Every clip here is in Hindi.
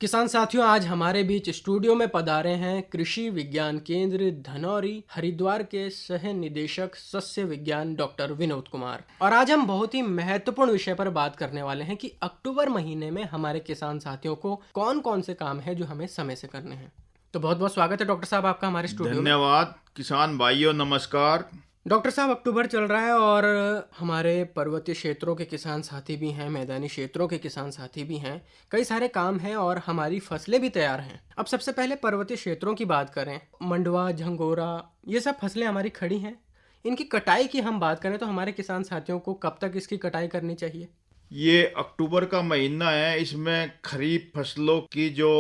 किसान साथियों, आज हमारे बीच स्टूडियो में पधारे हैं कृषि विज्ञान केंद्र धनौरी हरिद्वार के सह निदेशक सस्य विज्ञान डॉक्टर विनोद कुमार। और आज हम बहुत ही महत्वपूर्ण विषय पर बात करने वाले हैं कि अक्टूबर महीने में हमारे किसान साथियों को कौन कौन से काम है जो हमें समय से करने हैं। तो बहुत बहुत स्वागत है डॉक्टर साहब आपका हमारे स्टूडियो में। धन्यवाद। किसान भाइयों नमस्कार। डॉक्टर साहब, अक्टूबर चल रहा है और हमारे पर्वतीय क्षेत्रों के किसान साथी भी हैं, मैदानी क्षेत्रों के किसान साथी भी हैं, कई सारे काम हैं और हमारी फसलें भी तैयार हैं। अब सबसे पहले पर्वतीय क्षेत्रों की बात करें, मंडवा, झंगोरा, ये सब फसलें हमारी खड़ी हैं। इनकी कटाई की हम बात करें तो हमारे किसान साथियों को कब तक इसकी कटाई करनी चाहिए? ये अक्टूबर का महीना है, इसमें खरीफ फसलों की जो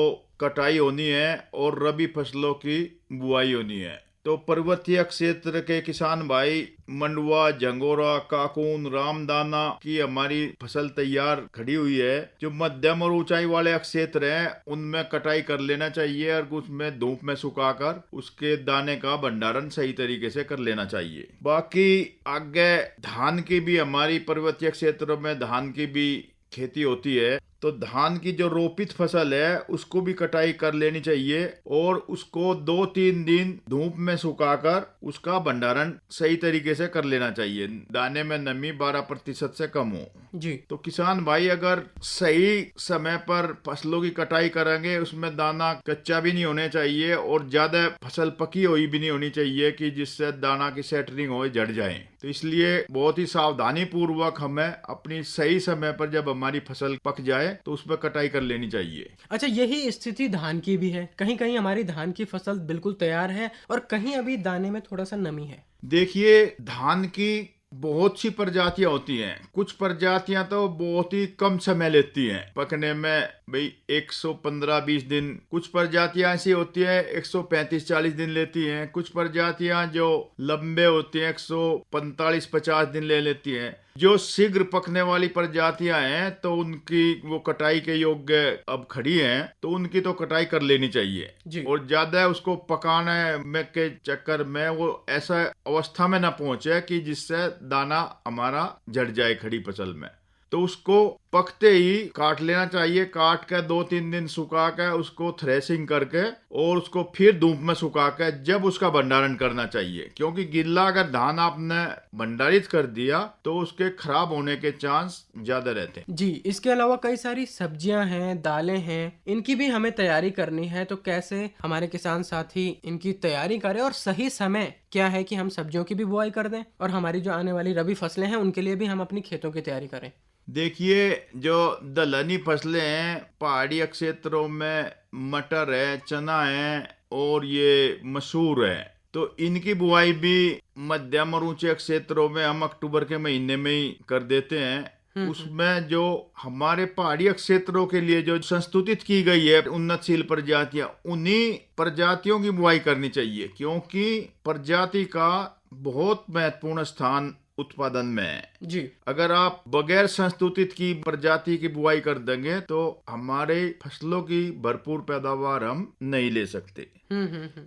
कटाई होनी है और रबी फसलों की बुआई होनी है। तो पर्वतीय क्षेत्र के किसान भाई मंडवा, झंगोरा, काकून, रामदाना की हमारी फसल तैयार खड़ी हुई है। जो मध्यम और ऊंचाई वाले क्षेत्र हैं उनमें कटाई कर लेना चाहिए और उसमें धूप में सुखाकर उसके दाने का भंडारण सही तरीके से कर लेना चाहिए। बाकी आगे धान की भी, हमारी पर्वतीय क्षेत्रों में धान की भी खेती होती है, तो धान की जो रोपित फसल है उसको भी कटाई कर लेनी चाहिए और उसको 2-3 दिन धूप में सुखाकर उसका भंडारण सही तरीके से कर लेना चाहिए, दाने में नमी 12% से कम हो जी। तो किसान भाई अगर सही समय पर फसलों की कटाई करेंगे, उसमें दाना कच्चा भी नहीं होना चाहिए और ज्यादा फसल पकी हुई भी नहीं होनी चाहिए कि जिससे दाना की सेटरिंग हो जड़ जाए। तो इसलिए बहुत ही सावधानी पूर्वक हमें अपनी सही समय पर जब हमारी फसल पक जाए तो उस पर कटाई कर लेनी चाहिए। अच्छा, यही स्थिति धान की भी है। कहीं कहीं हमारी धान की फसल बिल्कुल तैयार है और कहीं अभी दाने में थोड़ा सा नमी है। देखिए, धान की बहुत सी प्रजातियां होती हैं। कुछ प्रजातियां तो बहुत ही कम समय लेती हैं पकने में, भाई 115-20 दिन। कुछ प्रजातियां ऐसी होती है 135-40 दिन लेती हैं। कुछ प्रजातियां जो लंबे होती हैं 145-50 दिन ले लेती हैं। जो शीघ्र पकने वाली प्रजातियां हैं तो उनकी वो कटाई के योग्य अब खड़ी हैं, तो उनकी तो कटाई कर लेनी चाहिए जी। और ज्यादा उसको पकाने में के चक्कर में वो ऐसा अवस्था में ना पहुंचे कि जिससे दाना हमारा जड़ जाए खड़ी फसल में। तो उसको पकते ही काट लेना चाहिए। काट कर 2-3 दिन सुखा कर उसको थ्रेसिंग करके और उसको फिर धूप में सुखा कर जब उसका भंडारण करना चाहिए, क्योंकि गिल्ला अगर धान आपने भंडारित कर दिया तो उसके खराब होने के चांस ज्यादा रहते हैं। जी, इसके अलावा कई सारी सब्जियां हैं, दालें हैं, इनकी भी हमें तैयारी करनी है। तो कैसे हमारे किसान साथी इनकी तैयारी करें और सही समय क्या है कि हम सब्जियों की भी बुआई कर दें और हमारी जो आने वाली रबी फसलें हैं उनके लिए भी हम अपनी खेतों की तैयारी करें? देखिए, जो दलहनी फसलें हैं पहाड़ी क्षेत्रों में, मटर है, चना है और ये मसूर है, तो इनकी बुआई भी मध्यम और ऊंचे क्षेत्रों में हम अक्टूबर के महीने में ही कर देते हैं। हम्म। उसमें जो हमारे पहाड़ी क्षेत्रों के लिए जो संस्तुतित की गई है उन्नतशील प्रजातियां, उन्हीं प्रजातियों की बुआई करनी चाहिए, क्योंकि प्रजाति का बहुत महत्वपूर्ण स्थान उत्पादन में है। जी। अगर आप बगैर संस्तुतित की प्रजाति की बुआई कर देंगे तो हमारे फसलों की भरपूर पैदावार हम नहीं ले सकते।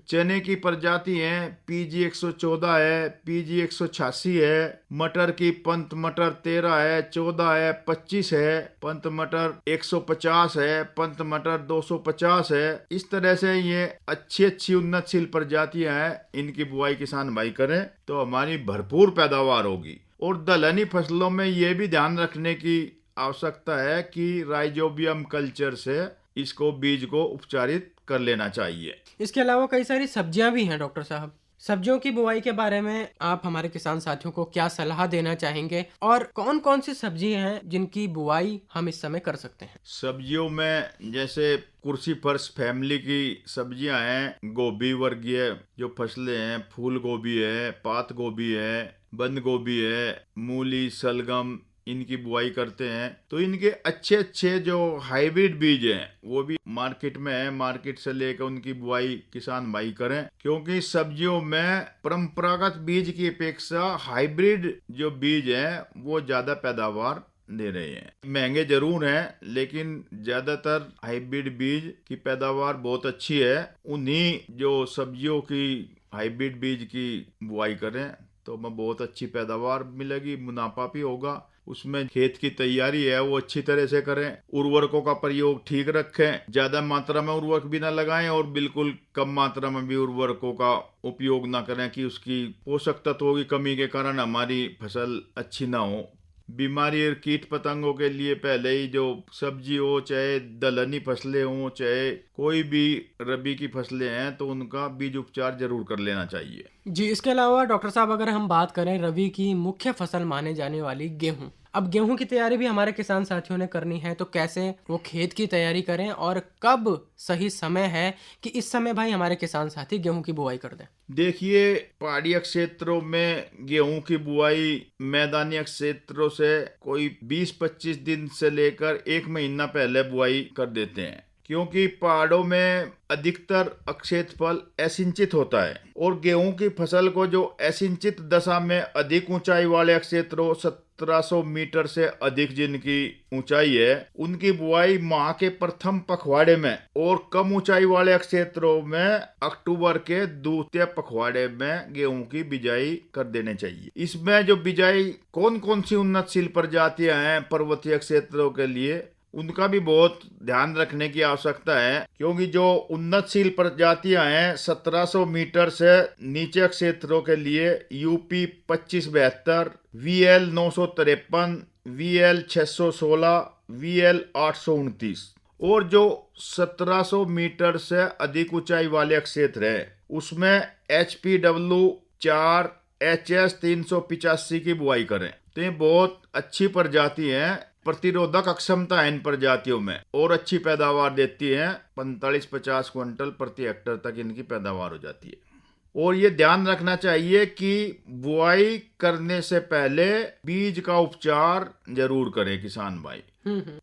चने की प्रजाति है PG 114 है, PG 186 है, मटर की पंत मटर 13 है, 14 है, 25 है, पंत मटर 150 है, पंत मटर 250 है। इस तरह से ये अच्छी अच्छी उन्नतशील प्रजातियां हैं, इनकी बुआई किसान भाई करें तो हमारी भरपूर पैदावार होगी। और दलहनी फसलों में ये भी ध्यान रखने की आवश्यकता है कि राइजोबियम कल्चर से इसको बीज को उपचारित कर लेना चाहिए। इसके अलावा कई सारी सब्जियां भी हैं डॉक्टर साहब। सब्जियों की बुआई के बारे में आप हमारे किसान साथियों को क्या सलाह देना चाहेंगे और कौन कौन सी सब्जी हैं जिनकी बुआई हम इस समय कर सकते हैं? सब्जियों में जैसे कुर्सी फर्श फैमिली की सब्जियां हैं, गोभी वर्गीय जो फसलें हैं, फूल गोभी है, पात गोभी है, बंद गोभी है, मूली, सलगम, इनकी बुआई करते हैं। तो इनके अच्छे अच्छे जो हाइब्रिड बीज हैं वो भी मार्केट में है, मार्केट से लेकर उनकी बुआई किसान भाई करें, क्योंकि सब्जियों में परंपरागत बीज की अपेक्षा हाइब्रिड जो बीज हैं वो ज्यादा पैदावार दे रहे हैं। महंगे जरूर हैं लेकिन ज्यादातर हाइब्रिड बीज की पैदावार बहुत अच्छी है। उन्हीं जो सब्जियों की हाइब्रिड बीज की बुआई करें तो हमें बहुत अच्छी पैदावार मिलेगी, मुनाफा भी होगा, उसमें खेत की तैयारी है वो अच्छी तरह से करें, उर्वरकों का प्रयोग ठीक रखें, ज्यादा मात्रा में उर्वरक भी ना लगाएं और बिल्कुल कम मात्रा में भी उर्वरकों का उपयोग ना करें कि उसकी पोषक तत्वों की कमी के कारण हमारी फसल अच्छी ना हो। बीमारी और कीट पतंगों के लिए पहले ही जो सब्जी हो, चाहे दलहनी फसलें हों, चाहे कोई भी रबी की फसलें हैं, तो उनका बीज उपचार जरूर कर लेना चाहिए। जी, इसके अलावा डॉक्टर साहब अगर हम बात करें रबी की मुख्य फसल माने जाने वाली गेहूं, अब गेहूं की तैयारी भी हमारे किसान साथियों ने करनी है, तो कैसे वो खेत की तैयारी करें और कब सही समय है कि इस समय भाई हमारे किसान साथी गेहूं की बुआई कर दें? देखिए, पहाड़िया क्षेत्रों में गेहूं की बुआई मैदानी क्षेत्रों से कोई 20-25 दिन से लेकर 1 महीना पहले बुआई कर देते हैं, क्योंकि पहाड़ों में अधिकतर क्षेत्रफल असिंचित होता है और गेहूं की फसल को जो असिंचित दशा में अधिक ऊंचाई वाले क्षेत्रों 1700 मीटर से अधिक जिनकी ऊंचाई है, उनकी बुआई माह के प्रथम पखवाड़े में और कम ऊंचाई वाले क्षेत्रों में अक्टूबर के द्वितीय पखवाड़े में गेहूं की बिजाई कर देने चाहिए। इसमें जो बिजाई कौन कौन सी उन्नतशील प्रजातियां हैं पर्वतीय क्षेत्रों के लिए, उनका भी बहुत ध्यान रखने की आवश्यकता है, क्योंकि जो उन्नतशील प्रजातियां हैं 1700 मीटर से नीचे क्षेत्रों के लिए यूपी 2572, VL 953, VL 616, VL 829 और जो 1700 मीटर से अधिक ऊंचाई वाले क्षेत्र है उसमें HPW 4, HS 385 की बुआई करें। तो ये बहुत अच्छी प्रजाति है, प्रतिरोधक अक्षमता है इन प्रजातियों में और अच्छी पैदावार देती है। 45-50 क्विंटल प्रति हेक्टेयर तक इनकी पैदावार हो जाती है। और ये ध्यान रखना चाहिए कि बुआई करने से पहले बीज का उपचार जरूर करें किसान भाई।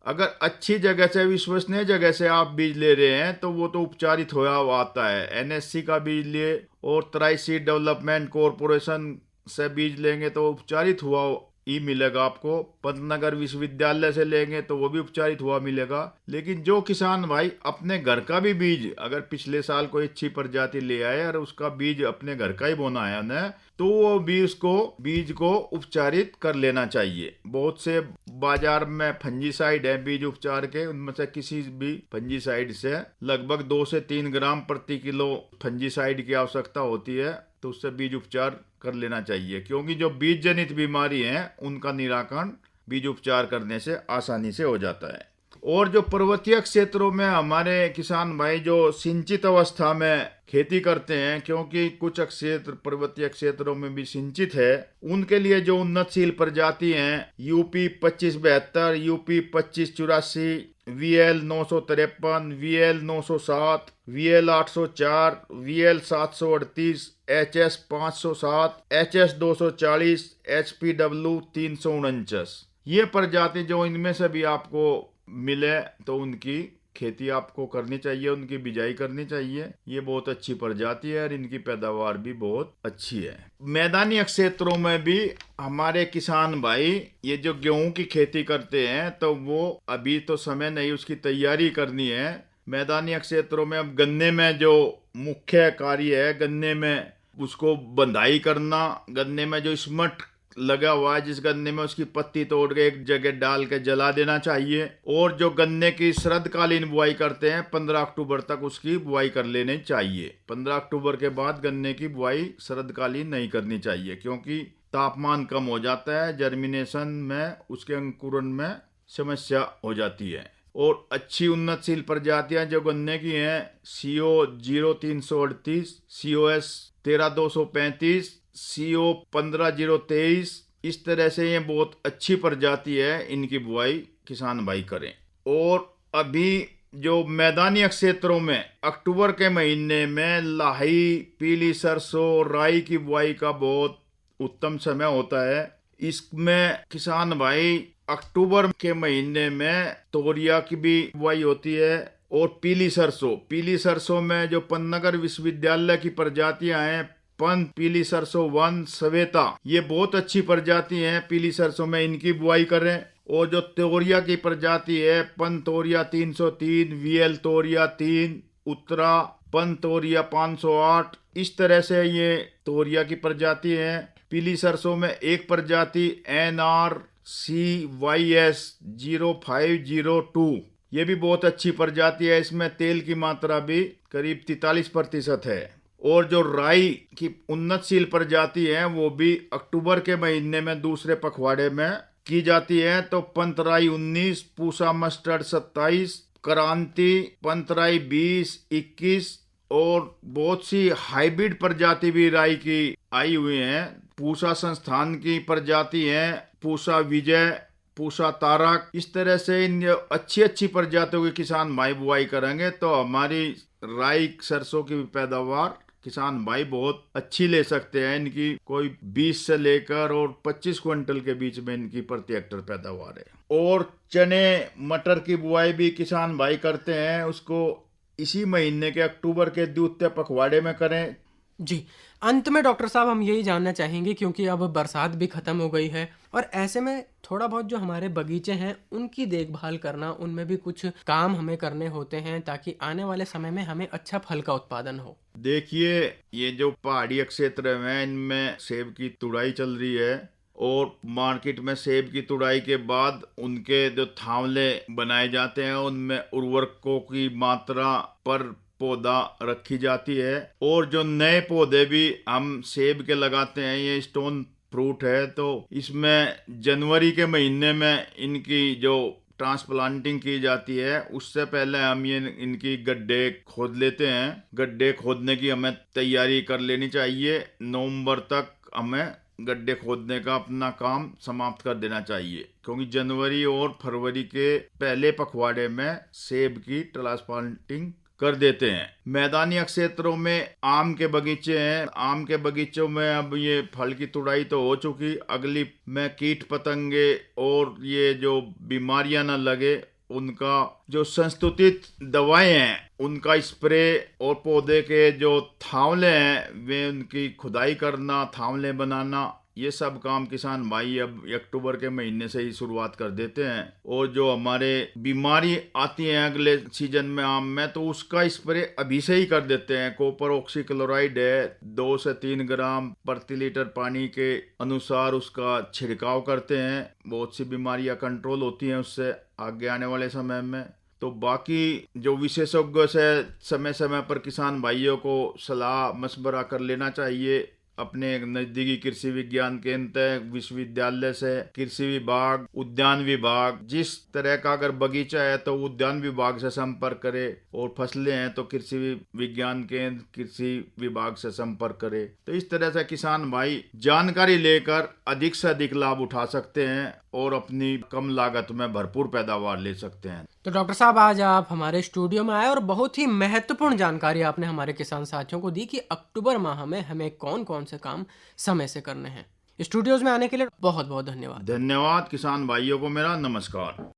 अगर अच्छी जगह से, विश्वसनीय जगह से आप बीज ले रहे हैं तो वो तो उपचारित होया हुआ आता है। NSC का बीज लिए और ट्राई सीड डेवलपमेंट कॉरपोरेशन से बीज लेंगे तो उपचारित हुआ ही मिलेगा आपको। पंतनगर विश्वविद्यालय से लेंगे तो वो भी उपचारित हुआ मिलेगा। लेकिन जो किसान भाई अपने घर का भी बीज, अगर पिछले साल कोई अच्छी प्रजाति ले आए और उसका बीज अपने घर का ही बोना है ना, तो वो बीज को उपचारित कर लेना चाहिए। बहुत से बाजार में फंजीसाइड है बीज उपचार के, उनमें से किसी भी फंजीसाइड से लगभग 2 से 3 ग्राम प्रति किलो फंजीसाइड की आवश्यकता होती है, तो उससे बीज उपचार कर लेना चाहिए, क्योंकि जो बीज जनित बीमारी है उनका निराकरण बीज उपचार करने से आसानी से हो जाता है। और जो पर्वतीय क्षेत्रों में हमारे किसान भाई जो सिंचित अवस्था में खेती करते हैं, क्योंकि कुछ क्षेत्र पर्वतीय क्षेत्रों में भी सिंचित है, उनके लिए जो उन्नतशील प्रजाति हैं UP 2572, UP 2584, VL 953, VL 907, VL 804, VL 738, HS 507, HS 240, HPW 349, ये प्रजाति जो इनमें से भी आपको मिले तो उनकी खेती आपको करनी चाहिए, उनकी बिजाई करनी चाहिए। ये बहुत अच्छी प्रजाति है और इनकी पैदावार भी बहुत अच्छी है। मैदानी क्षेत्रों में भी हमारे किसान भाई ये जो गेहूं की खेती करते हैं तो वो अभी तो समय नहीं, उसकी तैयारी करनी है। मैदानी क्षेत्रों में अब गन्ने में जो मुख्य कार्य है, गन्ने में उसको बंधाई करना, गन्ने में जो स्मट लगा हुआ है जिस गन्ने में, उसकी पत्ती तोड़ के एक जगह डाल के जला देना चाहिए। और जो गन्ने की शरदकालीन बुआई करते हैं 15 अक्टूबर तक उसकी बुआई कर लेनी चाहिए। 15 अक्टूबर के बाद गन्ने की बुआई शरदकालीन नहीं करनी चाहिए, क्योंकि तापमान कम हो जाता है, जर्मिनेशन में, उसके अंकुरण में समस्या हो जाती है। और अच्छी उन्नतशील प्रजातियां जो गन्ने की हैं CO 0338, COS 13235, CO 15023, इस तरह से ये बहुत अच्छी प्रजाति है, इनकी बुआई किसान भाई करें। और अभी जो मैदानी क्षेत्रों में अक्टूबर के महीने में लाही, पीली सरसों, राई की बुआई का बहुत उत्तम समय होता है। इसमें किसान भाई अक्टूबर के महीने में तोरिया की भी बुआई होती है। और पीली सरसों में जो पंतनगर विश्वविद्यालय की प्रजातियां हैं, पंत, पीली सरसों 1, सवेता, ये बहुत अच्छी प्रजाति हैं। पीली सरसों में इनकी बुआई करें। और जो तोरिया की प्रजाति है, पंत तोरिया 303, VL तोरिया 3, उत्तरा, पंत तोरिया 508, इस तरह से ये तोरिया की प्रजाति है। पीली सरसों में एक प्रजाति NR CYS0502, ये भी बहुत अच्छी प्रजाति है। इसमें तेल की मात्रा भी करीब 43% है। और जो राई की उन्नतशील प्रजाति है वो भी अक्टूबर के महीने में दूसरे पखवाड़े में की जाती है। तो पंतराई 19, पूसा मस्टर्ड 27, क्रांति, पंतराई 20, 21 और बहुत सी हाइब्रिड प्रजाति भी राई की आई हुई हैं। पूसा संस्थान की प्रजाति है, पूसा विजय, पूसा तारक। इस तरह से इन अच्छी अच्छी प्रजातियों के किसान भाई बुआई करेंगे तो हमारी राई सरसों की पैदावार किसान भाई बहुत अच्छी ले सकते हैं। इनकी कोई 20 से लेकर और 25 क्विंटल के बीच में इनकी प्रति हेक्टर पैदावार है। और चने मटर की बुआई भी किसान भाई करते हैं, उसको इसी महीने के अक्टूबर के द्वितीय पखवाड़े में करें। जी, अंत में डॉक्टर साहब हम यही जानना चाहेंगे, क्योंकि अब बरसात भी ख़त्म हो गई है और ऐसे में थोड़ा बहुत जो हमारे बगीचे हैं उनकी देखभाल करना, उनमें भी कुछ काम हमें करने होते हैं ताकि आने वाले समय में हमें अच्छा फल का उत्पादन हो। देखिए, ये जो पहाड़ी क्षेत्र में इनमें सेब की तुड़ाई चल रही है और मार्केट में सेब की तुड़ाई के बाद उनके जो थावले बनाए जाते हैं उनमें उर्वरकों की मात्रा पर पौधा रखी जाती है। और जो नए पौधे भी हम सेब के लगाते हैं, ये स्टोन फ्रूट है, तो इसमें जनवरी के महीने में इनकी जो ट्रांसप्लांटिंग की जाती है उससे पहले हम ये इनकी गड्ढे खोद लेते हैं। गड्ढे खोदने की हमें तैयारी कर लेनी चाहिए। नवंबर तक हमें गड्ढे खोदने का अपना काम समाप्त कर देना चाहिए, क्योंकि जनवरी और फरवरी के पहले पखवाड़े में सेब की ट्रांसप्लांटिंग कर देते हैं। मैदानी क्षेत्रों में आम के बगीचे हैं, आम के बगीचों में अब ये फल की तुड़ाई तो हो चुकी, अगली में कीट पतंगे और ये जो बीमारियां न लगे उनका जो संस्तुतित दवाएं हैं उनका स्प्रे, और पौधे के जो थावले हैं वे उनकी खुदाई करना, थावले बनाना, ये सब काम किसान भाई अब अक्टूबर के महीने से ही शुरुआत कर देते हैं। और जो हमारे बीमारी आती है अगले सीजन में आम में, तो उसका स्प्रे अभी से ही कर देते हैं। कॉपर ऑक्सीक्लोराइड है, 2 से 3 ग्राम प्रति लीटर पानी के अनुसार उसका छिड़काव करते हैं। बहुत सी बीमारियां कंट्रोल होती हैं उससे आगे आने वाले समय में। तो बाकी जो विशेषज्ञों से समय समय पर किसान भाइयों को सलाह मशवरा कर लेना चाहिए। अपने नजदीकी कृषि विज्ञान केंद्र, विश्वविद्यालय से, कृषि विभाग, उद्यान विभाग, जिस तरह का अगर बगीचा है तो उद्यान विभाग से संपर्क करें, और फसलें हैं तो कृषि विज्ञान केंद्र, कृषि विभाग से संपर्क करें। तो इस तरह से किसान भाई जानकारी लेकर अधिक से अधिक लाभ उठा सकते हैं और अपनी कम लागत में भरपूर पैदावार ले सकते हैं। तो डॉक्टर साहब, आज आप हमारे स्टूडियो में आए और बहुत ही महत्वपूर्ण जानकारी आपने हमारे किसान साथियों को दी कि अक्टूबर माह में हमें कौन कौन से काम समय से करने हैं। स्टूडियोज में आने के लिए बहुत बहुत धन्यवाद। धन्यवाद किसान भाइयों को मेरा नमस्कार।